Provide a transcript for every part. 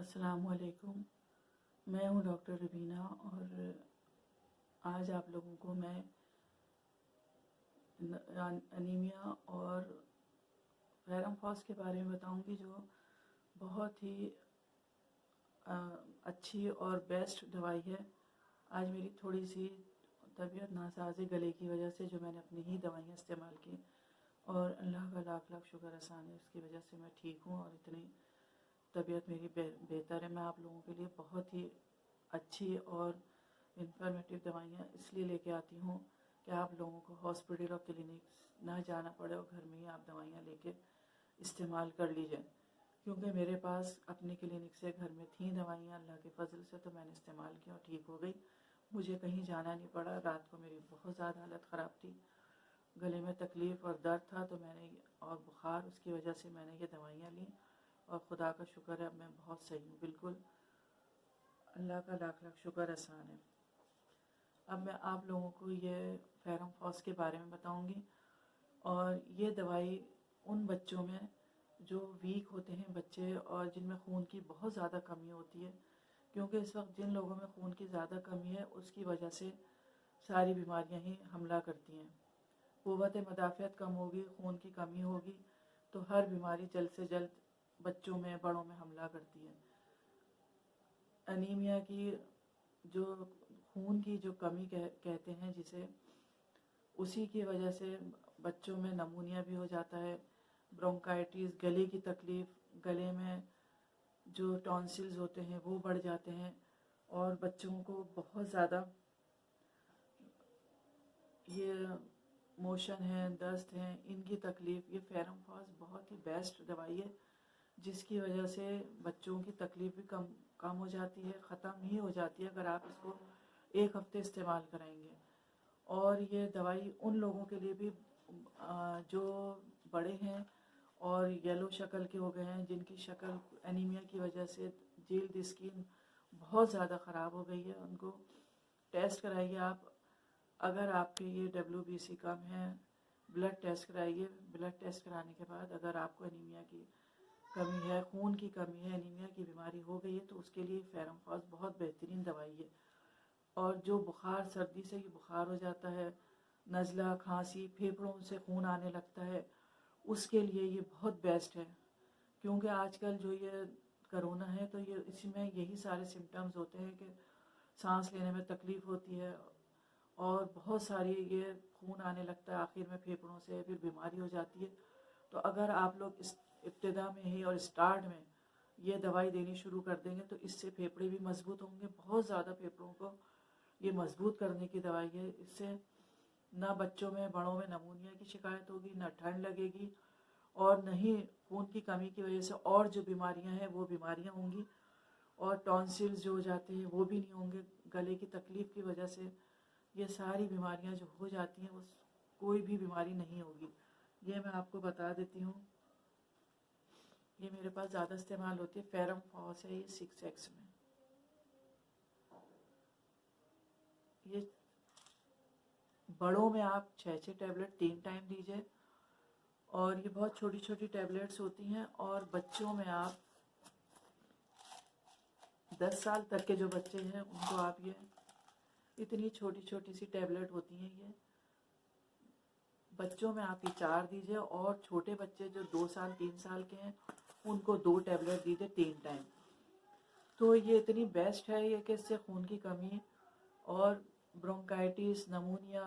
अस्सलामुअलैकुम। मैं हूँ डॉक्टर रुबीना और आज आप लोगों को मैं अनीमिया और फेरम फॉस के बारे में बताऊंगी, जो बहुत ही अच्छी और बेस्ट दवाई है। आज मेरी थोड़ी सी तबीयत नासाज है गले की वजह से, जो मैंने अपनी ही दवाइयाँ इस्तेमाल की और अल्लाह का लाख लाख शुक्र एहसान है, उसकी वजह से मैं ठीक हूँ और इतनी तबीयत मेरी बेहतर है। मैं आप लोगों के लिए बहुत ही अच्छी और इंफॉर्मेटिव दवाइयाँ इसलिए लेके आती हूँ कि आप लोगों को हॉस्पिटल और क्लिनिक ना जाना पड़े और घर में ही आप दवाइयाँ लेके इस्तेमाल कर लीजिए। क्योंकि मेरे पास अपने क्लिनिक से घर में थी दवाइयाँ अल्लाह के फजल से, तो मैंने इस्तेमाल किया और ठीक हो गई। मुझे कहीं जाना नहीं पड़ा। रात को मेरी बहुत ज़्यादा हालत ख़राब थी, गले में तकलीफ़ और दर्द था, तो मैंने और बुखार, उसकी वजह से मैंने ये दवाइयाँ ली और खुदा का शुक्र है अब मैं बहुत सही हूँ। बिल्कुल अल्लाह का लाख लाख शुक्र एहसान है। अब मैं आप लोगों को ये फेरम फॉस के बारे में बताऊंगी। और ये दवाई उन बच्चों में जो वीक होते हैं बच्चे और जिनमें खून की बहुत ज़्यादा कमी होती है, क्योंकि इस वक्त जिन लोगों में खून की ज़्यादा कमी है उसकी वजह से सारी बीमारियां ही हमला करती हैं। क़ुव्वत मदाफ़ियत कम होगी, खून की कमी होगी, तो हर बीमारी जल्द से जल्द बच्चों में बड़ों में हमला करती है। अनीमिया की जो खून की जो कमी कहते हैं जिसे, उसी की वजह से बच्चों में नमूनिया भी हो जाता है, ब्रोंकाइटिस, गले की तकलीफ़, गले में जो टॉन्सिल्स होते हैं वो बढ़ जाते हैं और बच्चों को बहुत ज़्यादा ये मोशन है, दस्त है, इनकी तकलीफ़। ये फेरम फॉस बहुत ही बेस्ट दवाई है, जिसकी वजह से बच्चों की तकलीफ़ भी कम हो जाती है, ख़त्म ही हो जाती है अगर आप इसको एक हफ़्ते इस्तेमाल कराएंगे। और ये दवाई उन लोगों के लिए भी जो बड़े हैं और येलो शक्ल के हो गए हैं, जिनकी शक्ल एनीमिया की वजह से जल्द स्किन बहुत ज़्यादा ख़राब हो गई है, उनको टेस्ट कराइए आप। अगर आपके ये WBC कम है, ब्लड टेस्ट कराइए। ब्लड टेस्ट कराने के बाद अगर आपको एनीमिया की कमी है, खून की कमी है, एनीमिया की बीमारी हो गई है, तो उसके लिए फेरम फॉस बहुत बेहतरीन दवाई है। और जो बुखार, सर्दी से ही बुखार हो जाता है, नज़ला, खांसी, फेफड़ों से खून आने लगता है, उसके लिए ये बहुत बेस्ट है। क्योंकि आजकल जो ये कोरोना है, तो ये इसमें यही सारे सिम्टम्स होते हैं कि सांस लेने में तकलीफ़ होती है और बहुत सारी ये खून आने लगता है आखिर में फेफड़ों से, फिर बीमारी हो जाती है। तो अगर आप लोग इस इब्तिदा में ही और स्टार्ट में ये दवाई देनी शुरू कर देंगे तो इससे फेफड़े भी मजबूत होंगे। बहुत ज़्यादा फेफड़ों को ये मजबूत करने की दवाई है। इससे ना बच्चों में बड़ों में नमूनिया की शिकायत होगी, ना ठंड लगेगी और न ही खून की कमी की वजह से और जो बीमारियां हैं वो बीमारियां होंगी। और टॉन्सिल्स जो हो जाते हैं वो भी नहीं होंगे। गले की तकलीफ़ की वजह से ये सारी बीमारियां जो हो जाती हैं, उस कोई भी बीमारी नहीं होगी। ये मैं आपको बता देती हूँ। ये मेरे पास ज़्यादा इस्तेमाल होती है। फेरम फॉस है ये 6X में। ये बड़ों में आप 6-6 टैबलेट 3 टाइम दीजिए और ये बहुत छोटी छोटी टैबलेट्स होती हैं। और बच्चों में आप 10 साल तक के जो बच्चे हैं उनको आप ये इतनी छोटी छोटी सी टैबलेट होती हैं, ये बच्चों में आप ये 4 दीजिए। और छोटे बच्चे जो 2 साल 3 साल के हैं उनको 2 टैबलेट दीजिए 3 टाइम। तो ये इतनी बेस्ट है ये कि इससे खून की कमी और ब्रोंकाइटिस, नमूनिया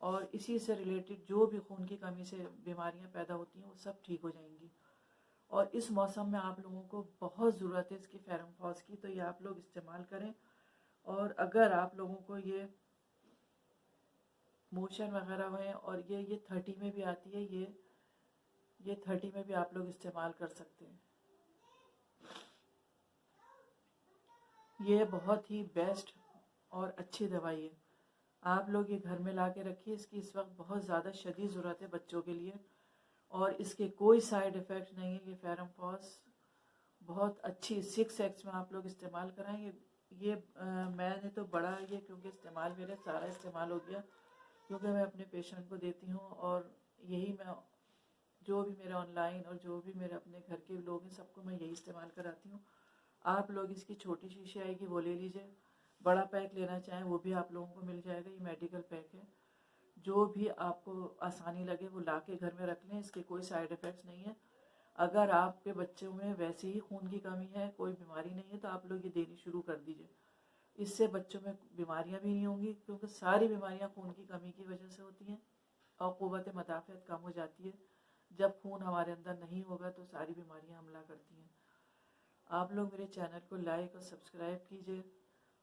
और इसी से रिलेटेड जो भी खून की कमी से बीमारियां पैदा होती हैं वो सब ठीक हो जाएंगी। और इस मौसम में आप लोगों को बहुत ज़रूरत है इसकी, फेरम फॉस की, तो ये आप लोग इस्तेमाल करें। और अगर आप लोगों को ये मोशन वगैरह हुए और ये 30 में भी आती है, ये 30 में भी आप लोग इस्तेमाल कर सकते हैं। ये बहुत ही बेस्ट और अच्छी दवाई है। आप लोग ये घर में ला के रखिए। इसकी इस वक्त बहुत ज़्यादा शदीद ज़रूरत है बच्चों के लिए और इसके कोई साइड इफ़ेक्ट नहीं है। ये फेरम फॉस बहुत अच्छी 6X में आप लोग इस्तेमाल कराएं। ये मैंने तो बड़ा ये क्योंकि इस्तेमाल मेरा सारा इस्तेमाल हो गया, क्योंकि मैं अपने पेशेंट को देती हूँ और यही मैं जो भी मेरा ऑनलाइन और जो भी मेरे अपने घर के लोग हैं सबको मैं यही इस्तेमाल कराती हूँ। आप लोग इसकी छोटी शीशी आएगी वो ले लीजिए, बड़ा पैक लेना चाहें वो भी आप लोगों को मिल जाएगा। ये मेडिकल पैक है, जो भी आपको आसानी लगे वो ला के घर में रख लें, इसके कोई साइड इफ़ेक्ट्स नहीं है। अगर आपके बच्चों में वैसे ही खून की कमी है, कोई बीमारी नहीं है, तो आप लोग ये देनी शुरू कर दीजिए। इससे बच्चों में बीमारियां भी नहीं होंगी, क्योंकि सारी बीमारियां खून की कमी की वजह से होती हैं और क़ुव्वत मदाफ़ियत कम हो जाती है। जब खून हमारे अंदर नहीं होगा तो सारी बीमारियां हमला करती हैं। आप लोग मेरे चैनल को लाइक और सब्सक्राइब कीजिए,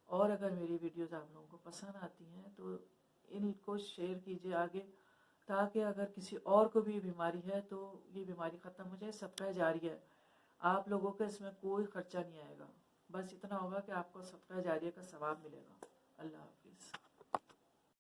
और अगर मेरी वीडियोज़ आप लोगों को पसंद आती हैं तो इनको शेयर कीजिए आगे, ताकि अगर किसी और को भी बीमारी है तो ये बीमारी ख़त्म हो जाए। सदका जारिया है, आप लोगों का इसमें कोई ख़र्चा नहीं आएगा, बस इतना होगा कि आपको सदका जारिया का सवाब मिलेगा। अल्लाह हाफिज़।